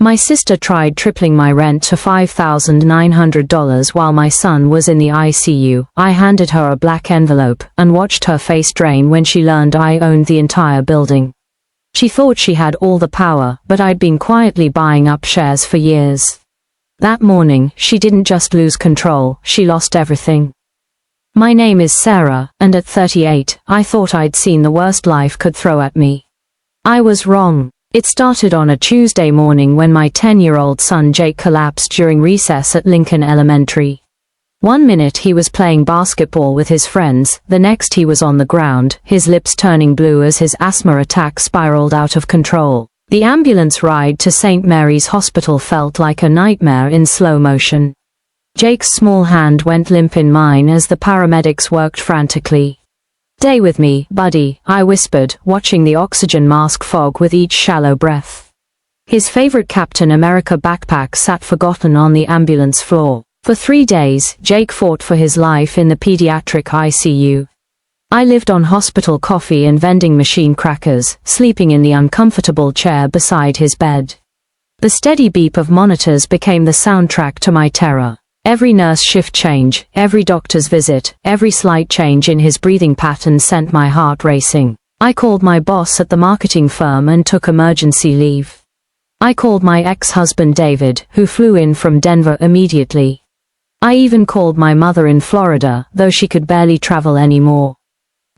My sister tried tripling my rent to $5,900 while my son was in the ICU. I handed her a black envelope and watched her face drain when she learned I owned the entire building. She thought she had all the power, but I'd been quietly buying up shares for years. That morning, she didn't just lose control, she lost everything. My name is Sarah, and at 38, I thought I'd seen the worst life could throw at me. I was wrong. It started on a Tuesday morning when my 10-year-old son Jake collapsed during recess at Lincoln Elementary. One minute he was playing basketball with his friends, the next he was on the ground, his lips turning blue as his asthma attack spiraled out of control. The ambulance ride to St. Mary's Hospital felt like a nightmare in slow motion. Jake's small hand went limp in mine as the paramedics worked frantically. "Stay with me, buddy," I whispered, watching the oxygen mask fog with each shallow breath. His favorite Captain America backpack sat forgotten on the ambulance floor. For 3 days, Jake fought for his life in the pediatric ICU. I lived on hospital coffee and vending machine crackers, sleeping in the uncomfortable chair beside his bed. The steady beep of monitors became the soundtrack to my terror. Every nurse shift change, every doctor's visit, every slight change in his breathing pattern sent my heart racing. I called my boss at the marketing firm and took emergency leave. I called my ex-husband David, who flew in from Denver immediately. I even called my mother in Florida, though she could barely travel anymore.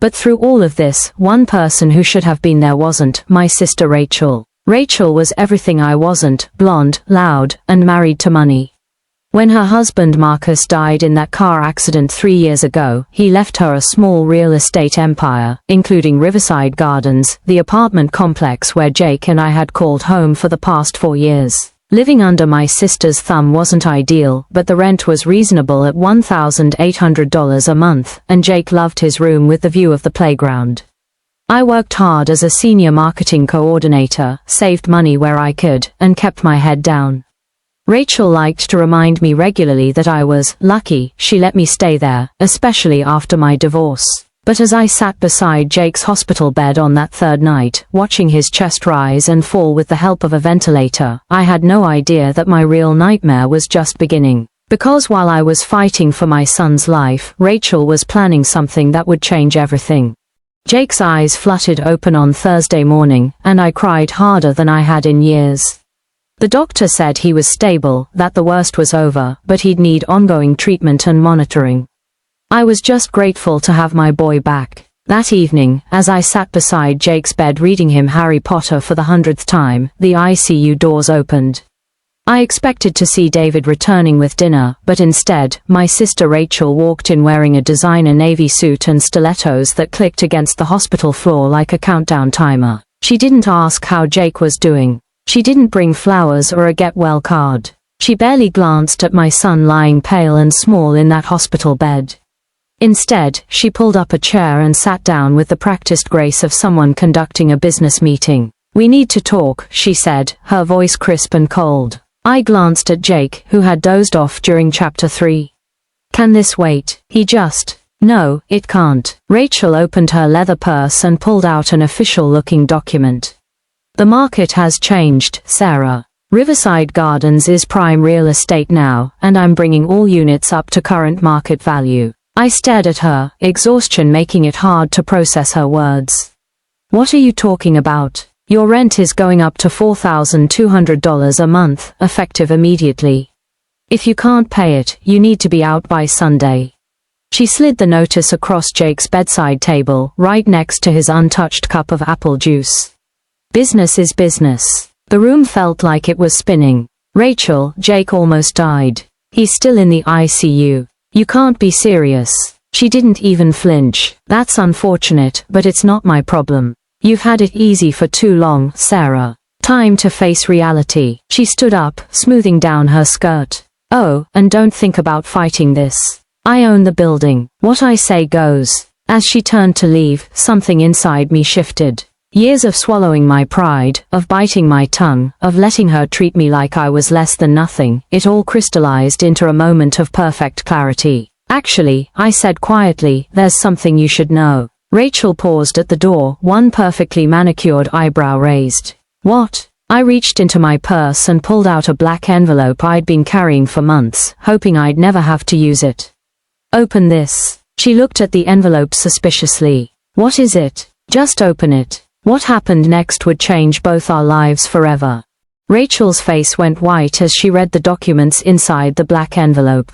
But through all of this, one person who should have been there wasn't, my sister Rachel. Rachel was everything I wasn't: blonde, loud, and married to money. When her husband Marcus died in that car accident 3 years ago, he left her a small real estate empire, including Riverside Gardens, the apartment complex where Jake and I had called home for the past 4 years. Living under my sister's thumb wasn't ideal, but the rent was reasonable at $1,800 a month, and Jake loved his room with the view of the playground. I worked hard as a senior marketing coordinator, saved money where I could, and kept my head down. Rachel liked to remind me regularly that I was lucky she let me stay there, especially after my divorce. But as I sat beside Jake's hospital bed on that third night, watching his chest rise and fall with the help of a ventilator, I had no idea that my real nightmare was just beginning. Because while I was fighting for my son's life, Rachel was planning something that would change everything. Jake's eyes fluttered open on Thursday morning, and I cried harder than I had in years. The doctor said he was stable, that the worst was over, but he'd need ongoing treatment and monitoring. I was just grateful to have my boy back. That evening, as I sat beside Jake's bed reading him Harry Potter for the 100th time, the ICU doors opened. I expected to see David returning with dinner, but instead, my sister Rachel walked in wearing a designer navy suit and stilettos that clicked against the hospital floor like a countdown timer. She didn't ask how Jake was doing. She didn't bring flowers or a get-well card. She barely glanced at my son lying pale and small in that hospital bed. Instead, she pulled up a chair and sat down with the practiced grace of someone conducting a business meeting. "We need to talk," she said, her voice crisp and cold. I glanced at Jake, who had dozed off during chapter 3. "Can this wait?" He just, "No, it can't." Rachel opened her leather purse and pulled out an official-looking document. "The market has changed, Sarah. Riverside Gardens is prime real estate now, and I'm bringing all units up to current market value." I stared at her, exhaustion making it hard to process her words. "What are you talking about? Your rent is going up to $4,200 a month, effective immediately. If you can't pay it, you need to be out by Sunday." She slid the notice across Jake's bedside table, right next to his untouched cup of apple juice. Business is business. The room felt like it was spinning. "Rachel, Jake almost died. He's still in the ICU. You can't be serious." She didn't even flinch. "That's unfortunate, but it's not my problem. You've had it easy for too long, Sarah. Time to face reality." She stood up, smoothing down her skirt. "Oh, and don't think about fighting this. I own the building. What I say goes." As she turned to leave, something inside me shifted. Years of swallowing my pride, of biting my tongue, of letting her treat me like I was less than nothing, it all crystallized into a moment of perfect clarity. "Actually," I said quietly, "there's something you should know." Rachel paused at the door, one perfectly manicured eyebrow raised. "What?" I reached into my purse and pulled out a black envelope I'd been carrying for months, hoping I'd never have to use it. Open this. She looked at the envelope suspiciously. What is it? Just open it. What happened next would change both our lives forever. Rachel's face went white as she read the documents inside the black envelope.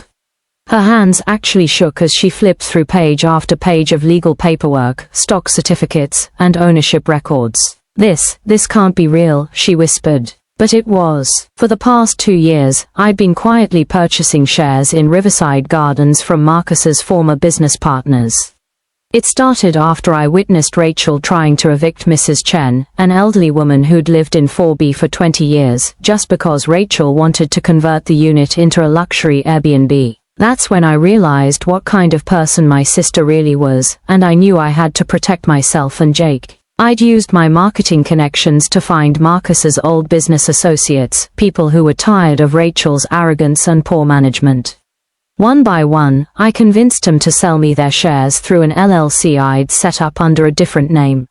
Her hands actually shook as she flipped through page after page of legal paperwork, stock certificates, and ownership records. This can't be real, she whispered. But it was. For the past 2 years, I'd been quietly purchasing shares in Riverside Gardens from Marcus's former business partners. It started after I witnessed Rachel trying to evict Mrs. Chen, an elderly woman who'd lived in 4B for 20 years, just because Rachel wanted to convert the unit into a luxury Airbnb. That's when I realized what kind of person my sister really was, and I knew I had to protect myself and Jake. I'd used my marketing connections to find Marcus's old business associates, people who were tired of Rachel's arrogance and poor management. One by one, I convinced them to sell me their shares through an LLC I'd set up under a different name.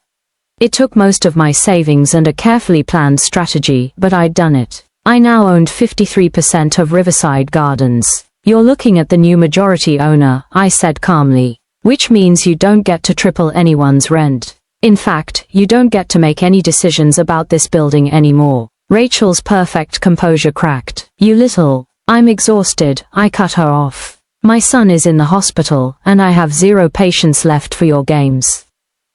It took most of my savings and a carefully planned strategy, but I'd done it. I now owned 53% of Riverside Gardens. You're looking at the new majority owner, I said calmly. Which means you don't get to triple anyone's rent. In fact, you don't get to make any decisions about this building anymore. Rachel's perfect composure cracked. You little. I'm exhausted, I cut her off. My son is in the hospital, and I have 0 patience left for your games.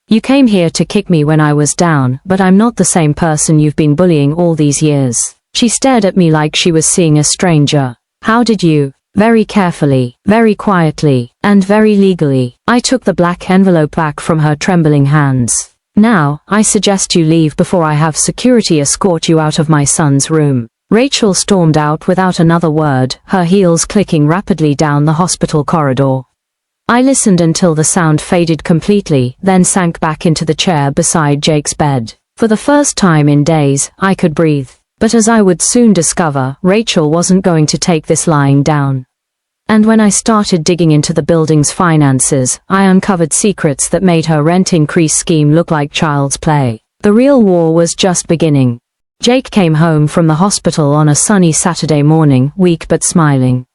You came here to kick me when I was down, but I'm not the same person you've been bullying all these years. She stared at me like she was seeing a stranger. How did you? Very carefully, very quietly, and very legally, I took the black envelope back from her trembling hands. Now, I suggest you leave before I have security escort you out of my son's room. Rachel stormed out without another word, her heels clicking rapidly down the hospital corridor. I listened until the sound faded completely, then sank back into the chair beside Jake's bed. For the first time in days, I could breathe. But as I would soon discover, Rachel wasn't going to take this lying down. And when I started digging into the building's finances, I uncovered secrets that made her rent increase scheme look like child's play. The real war was just beginning. Jake came home from the hospital on a sunny Saturday morning, weak but smiling.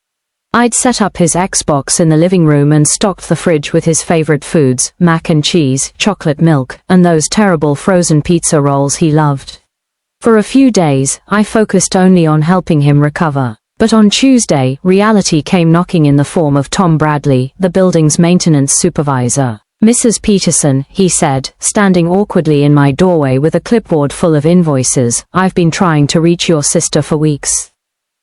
I'd set up his Xbox in the living room and stocked the fridge with his favorite foods, mac and cheese, chocolate milk, and those terrible frozen pizza rolls he loved. For a few days, I focused only on helping him recover. But on Tuesday, reality came knocking in the form of Tom Bradley, the building's maintenance supervisor. Mrs. Peterson, he said, standing awkwardly in my doorway with a clipboard full of invoices, I've been trying to reach your sister for weeks.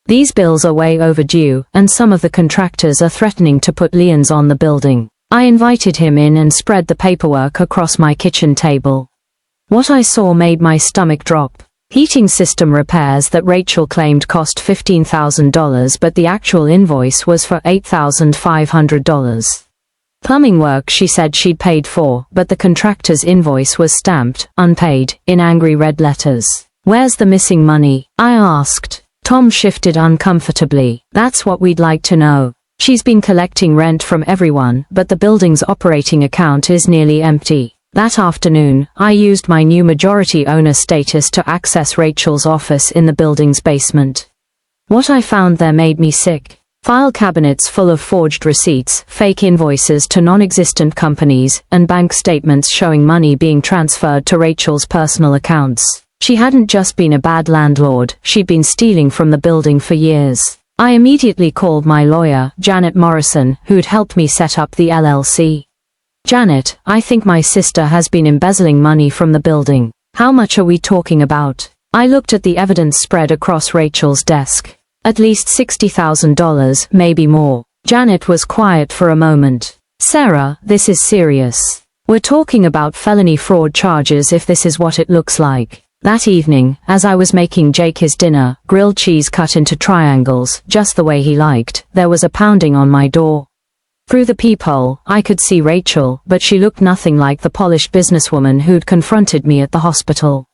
These bills are way overdue, and some of the contractors are threatening to put liens on the building. I invited him in and spread the paperwork across my kitchen table. What I saw made my stomach drop. Heating system repairs that Rachel claimed cost $15,000, but the actual invoice was for $8,500. Plumbing work she said she'd paid for, but the contractor's invoice was stamped, unpaid, in angry red letters. Where's the missing money? I asked. Tom shifted uncomfortably. That's what we'd like to know. She's been collecting rent from everyone, but the building's operating account is nearly empty. That afternoon, I used my new majority owner status to access Rachel's office in the building's basement. What I found there made me sick. File cabinets full of forged receipts, fake invoices to non-existent companies, and bank statements showing money being transferred to Rachel's personal accounts. She hadn't just been a bad landlord, she'd been stealing from the building for years. I immediately called my lawyer, Janet Morrison, who'd helped me set up the LLC. Janet, I think my sister has been embezzling money from the building. How much are we talking about? I looked at the evidence spread across Rachel's desk. At least $60,000, maybe more. Janet was quiet for a moment. Sarah, this is serious. We're talking about felony fraud charges if this is what it looks like. That evening, as I was making Jake his dinner, grilled cheese cut into triangles, just the way he liked, there was a pounding on my door. Through the peephole, I could see Rachel, but she looked nothing like the polished businesswoman who'd confronted me at the hospital.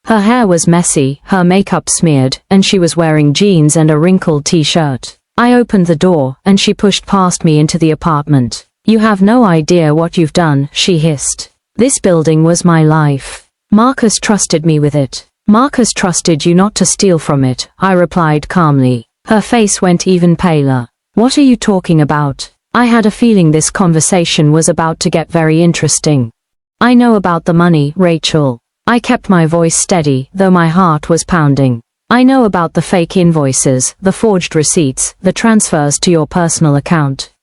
Her hair was messy, her makeup smeared, and she was wearing jeans and a wrinkled t-shirt. I opened the door, and she pushed past me into the apartment. You have no idea what you've done, she hissed. This building was my life. Marcus trusted me with it. Marcus trusted you not to steal from it, I replied calmly. Her face went even paler. What are you talking about? I had a feeling this conversation was about to get very interesting. I know about the money, Rachel. I kept my voice steady, though my heart was pounding. I know about the fake invoices, the forged receipts, the transfers to your personal account.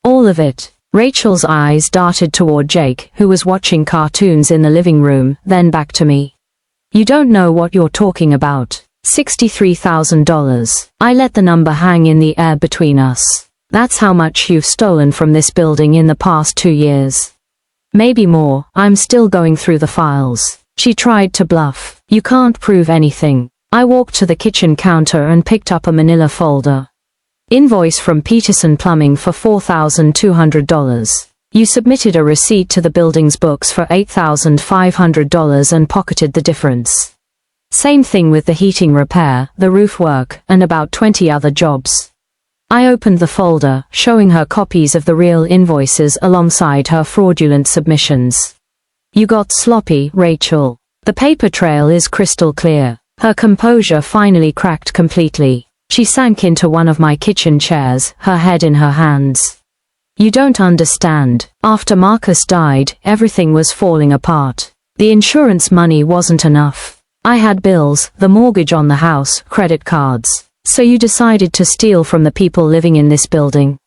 All of it. Rachel's eyes darted toward Jake, who was watching cartoons in the living room, then back to me. You don't know what you're talking about. $63,000. I let the number hang in the air between us. That's how much you've stolen from this building in the past 2 years. Maybe more, I'm still going through the files. She tried to bluff. You can't prove anything. I walked to the kitchen counter and picked up a manila folder. Invoice from Peterson Plumbing for $4,200. You submitted a receipt to the building's books for $8,500 and pocketed the difference. Same thing with the heating repair, the roof work, and about 20 other jobs. I opened the folder, showing her copies of the real invoices alongside her fraudulent submissions. You got sloppy, Rachel. The paper trail is crystal clear. Her composure finally cracked completely. She sank into one of my kitchen chairs, her head in her hands. You don't understand. After Marcus died, everything was falling apart. The insurance money wasn't enough. I had bills, the mortgage on the house, credit cards. So you decided to steal from the people living in this building.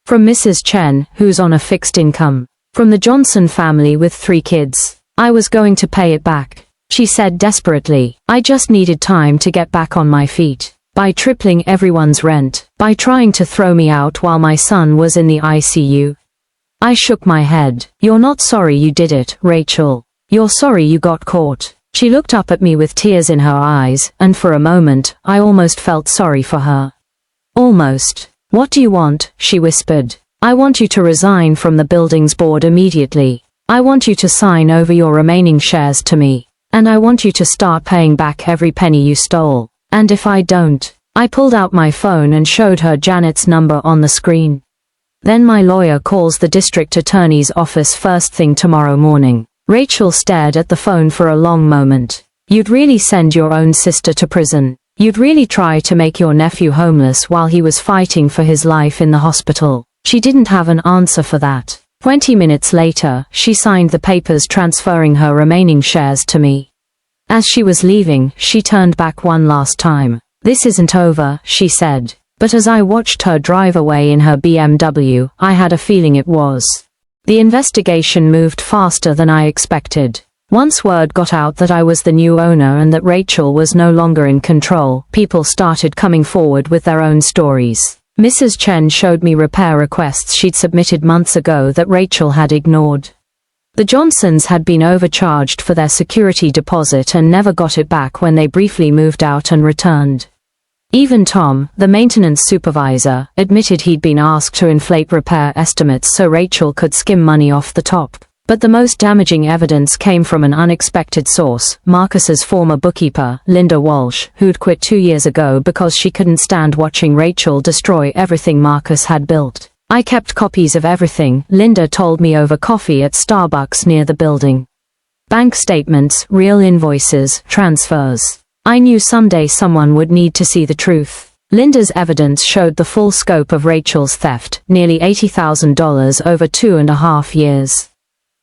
From Mrs. Chen, who's on a fixed income. From the Johnson family with 3 kids. I was going to pay it back. She said desperately. I just needed time to get back on my feet. By tripling everyone's rent, by trying to throw me out while my son was in the ICU. I shook my head. You're not sorry you did it, Rachel. You're sorry you got caught. She looked up at me with tears in her eyes, and for a moment, I almost felt sorry for her. Almost. What do you want? She whispered. I want you to resign from the building's board immediately. I want you to sign over your remaining shares to me. And I want you to start paying back every penny you stole. And if I don't, I pulled out my phone and showed her Janet's number on the screen. Then my lawyer calls the district attorney's office first thing tomorrow morning. Rachel stared at the phone for a long moment. You'd really send your own sister to prison. You'd really try to make your nephew homeless while he was fighting for his life in the hospital. She didn't have an answer for that. 20 minutes later, she signed the papers transferring her remaining shares to me. As she was leaving, she turned back one last time. This isn't over, she said. But as I watched her drive away in her BMW, I had a feeling it was. The investigation moved faster than I expected. Once word got out that I was the new owner and that Rachel was no longer in control, people started coming forward with their own stories. Mrs. Chen showed me repair requests she'd submitted months ago that Rachel had ignored. The Johnsons had been overcharged for their security deposit and never got it back when they briefly moved out and returned. Even Tom, the maintenance supervisor, admitted he'd been asked to inflate repair estimates so Rachel could skim money off the top. But the most damaging evidence came from an unexpected source, Marcus's former bookkeeper, Linda Walsh, who'd quit 2 years ago because she couldn't stand watching Rachel destroy everything Marcus had built. I kept copies of everything, Linda told me over coffee at Starbucks near the building. Bank statements, real invoices, transfers. I knew someday someone would need to see the truth. Linda's evidence showed the full scope of Rachel's theft, nearly $80,000 over 2.5 years.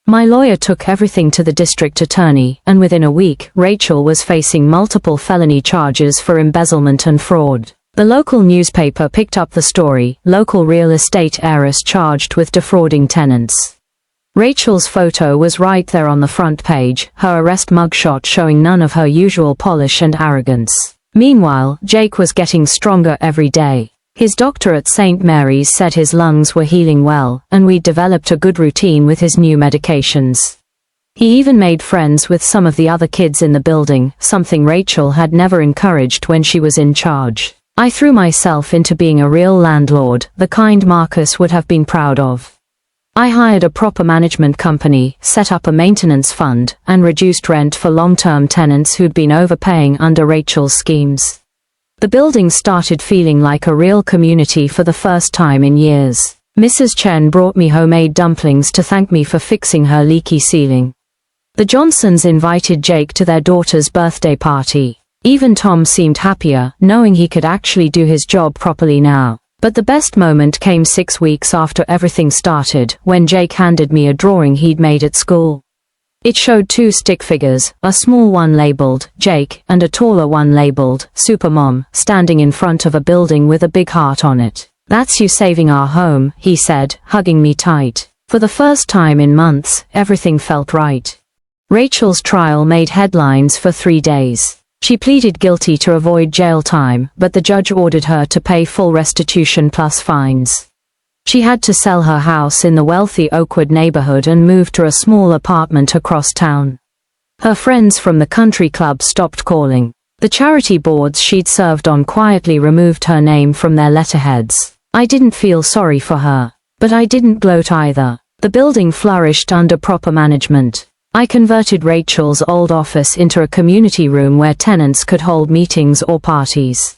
My lawyer took everything to the district attorney, and within a week, Rachel was facing multiple felony charges for embezzlement and fraud. The local newspaper picked up the story, local real estate heiress charged with defrauding tenants. Rachel's photo was right there on the front page, her arrest mugshot showing none of her usual polish and arrogance. Meanwhile, Jake was getting stronger every day. His doctor at St. Mary's said his lungs were healing well, and we'd developed a good routine with his new medications. He even made friends with some of the other kids in the building, something Rachel had never encouraged when she was in charge. I threw myself into being a real landlord, the kind Marcus would have been proud of. I hired a proper management company, set up a maintenance fund, and reduced rent for long-term tenants who'd been overpaying under Rachel's schemes. The building started feeling like a real community for the first time in years. Mrs. Chen brought me homemade dumplings to thank me for fixing her leaky ceiling. The Johnsons invited Jake to their daughter's birthday party. Even Tom seemed happier, knowing he could actually do his job properly now. But the best moment came 6 weeks after everything started, when Jake handed me a drawing he'd made at school. It showed 2 stick figures, a small one labeled Jake and a taller one labeled Supermom, standing in front of a building with a big heart on it. "That's you saving our home," he said, hugging me tight. For the first time in months, everything felt right. Rachel's trial made headlines for 3 days. She pleaded guilty to avoid jail time, but the judge ordered her to pay full restitution plus fines. She had to sell her house in the wealthy Oakwood neighborhood and move to a small apartment across town. Her friends from the country club stopped calling. The charity boards she'd served on quietly removed her name from their letterheads. I didn't feel sorry for her. But I didn't gloat either. The building flourished under proper management. I converted Rachel's old office into a community room where tenants could hold meetings or parties.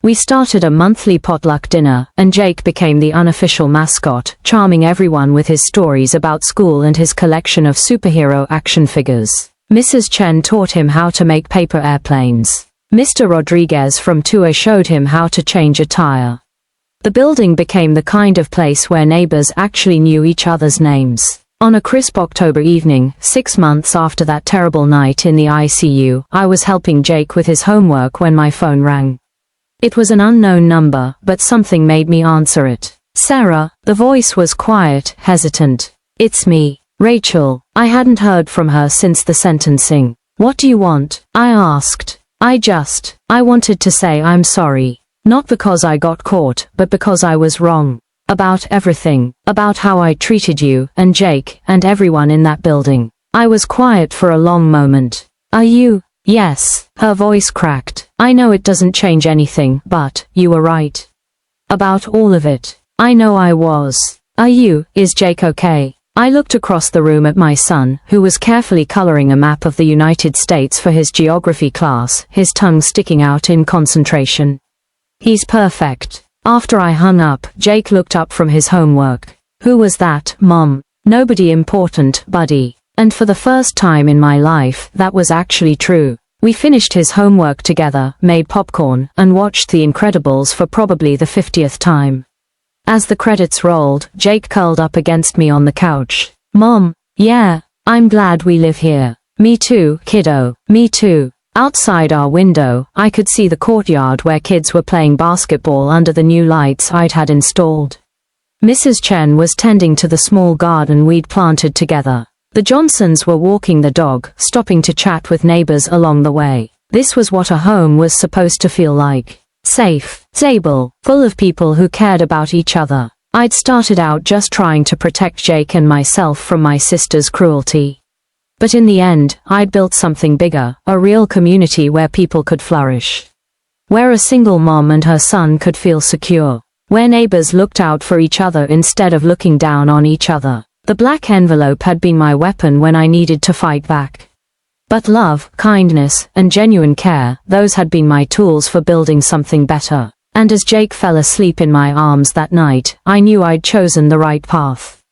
We started a monthly potluck dinner, and Jake became the unofficial mascot, charming everyone with his stories about school and his collection of superhero action figures. Mrs. Chen taught him how to make paper airplanes. Mr. Rodriguez from Tua showed him how to change a tire. The building became the kind of place where neighbors actually knew each other's names. On a crisp October evening, 6 months after that terrible night in the ICU, I was helping Jake with his homework when my phone rang. It was an unknown number, but something made me answer it. "Sarah," the voice was quiet, hesitant. "It's me, Rachel." I hadn't heard from her since the sentencing. "What do you want?" I asked. I wanted to say I'm sorry. Not because I got caught, but because I was wrong. About everything. About how I treated you, and Jake, and everyone in that building. I was quiet for a long moment. "Are you?" "Yes." Her voice cracked. "I know it doesn't change anything, but, you were right. About all of it." "I know I was." "Are you? Is Jake okay?" I looked across the room at my son, who was carefully coloring a map of the United States for his geography class, his tongue sticking out in concentration. "He's perfect." After I hung up, Jake looked up from his homework. "Who was that, Mom?" "Nobody important, buddy." And for the first time in my life, that was actually true. We finished his homework together, made popcorn, and watched The Incredibles for probably the 50th time. As the credits rolled, Jake curled up against me on the couch. "Mom, yeah, I'm glad we live here." "Me too, kiddo, me too." Outside our window, I could see the courtyard where kids were playing basketball under the new lights I'd had installed. Mrs. Chen was tending to the small garden we'd planted together. The Johnsons were walking the dog, stopping to chat with neighbors along the way. This was what a home was supposed to feel like. Safe, stable, full of people who cared about each other. I'd started out just trying to protect Jake and myself from my sister's cruelty. But in the end, I'd built something bigger, a real community where people could flourish. Where a single mom and her son could feel secure. Where neighbors looked out for each other instead of looking down on each other. The black envelope had been my weapon when I needed to fight back. But love, kindness, and genuine care, those had been my tools for building something better. And as Jake fell asleep in my arms that night, I knew I'd chosen the right path.